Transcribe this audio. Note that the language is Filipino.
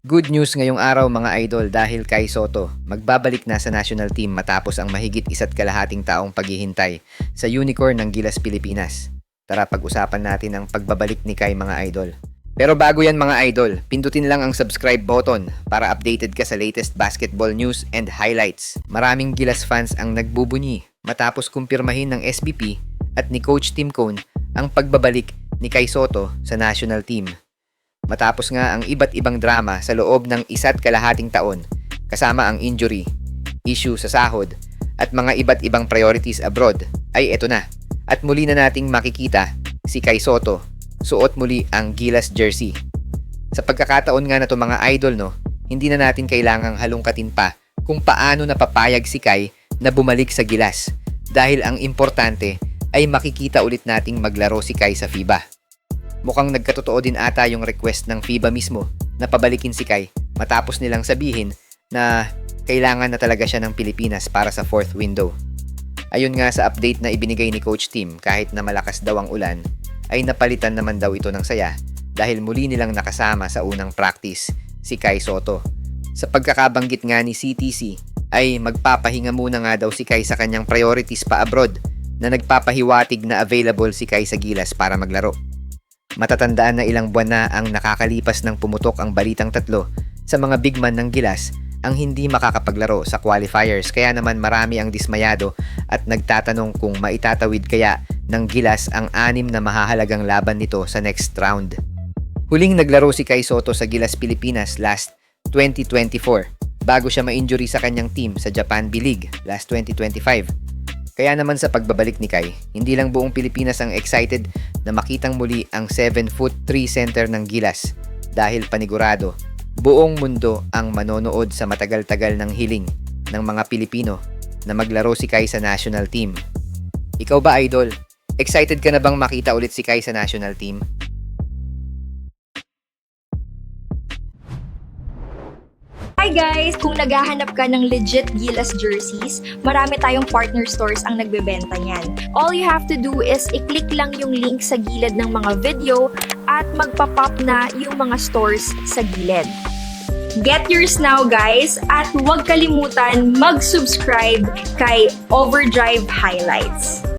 Good news ngayong araw mga idol dahil Kai Sotto magbabalik na sa national team matapos ang mahigit 1.5 taong paghihintay sa unicorn ng Gilas Pilipinas. Tara pag-usapan natin ang pagbabalik ni Kai mga idol. Pero bago yan mga idol, pindutin lang ang subscribe button para updated ka sa latest basketball news and highlights. Maraming Gilas fans ang nagbubunyi matapos kumpirmahin ng SBP at ni Coach Tim Cone ang pagbabalik ni Kai Sotto sa national team. Matapos nga ang iba't ibang drama sa loob ng 1.5 taon kasama ang injury, issue sa sahod at mga iba't ibang priorities abroad ay eto na. At muli na nating makikita si Kai Sotto suot muli ang Gilas jersey. Sa pagkakataon nga na to mga idol hindi na natin kailangang halongkatin pa kung paano napapayag si Kai na bumalik sa Gilas dahil ang importante ay makikita ulit nating maglaro si Kai sa FIBA. Mukhang nagkatotoo din ata yung request ng FIBA mismo na pabalikin si Kai matapos nilang sabihin na kailangan na talaga siya ng Pilipinas para sa 4th window. Ayun nga sa update na ibinigay ni Coach Tim kahit na malakas daw ang ulan ay napalitan naman daw ito ng saya dahil muli nilang nakasama sa unang practice si Kai Sotto. Sa pagkakabanggit nga ni CTC ay magpapahinga muna nga daw si Kai sa kanyang priorities pa abroad na nagpapahiwatig na available si Kai sa Gilas para maglaro. Matatandaan na ilang buwan na ang nakakalipas ng pumutok ang balitang tatlo sa mga big man ng Gilas ang hindi makakapaglaro sa qualifiers kaya naman marami ang dismayado at nagtatanong kung maitatawid kaya ng Gilas ang 6 na mahahalagang laban nito sa next round. Huling naglaro si Kai Sotto sa Gilas Pilipinas last 2024 bago siya ma-injury sa kanyang team sa Japan B-League last 2025. Kaya naman sa pagbabalik ni Kai, hindi lang buong Pilipinas ang excited na makitang muli ang 7'3" center ng Gilas dahil panigurado, buong mundo ang manonood sa matagal-tagal ng hiling ng mga Pilipino na maglaro si Kai sa national team. Ikaw ba idol? Excited ka na bang makita ulit si Kai sa national team? Hi guys! Kung naghahanap ka ng legit Gilas jerseys, marami tayong partner stores ang nagbebenta niyan. All you have to do is i-click lang yung link sa gilid ng mga video at magpa-pop na yung mga stores sa gilid. Get yours now guys at huwag kalimutan mag-subscribe kay Overdrive Highlights.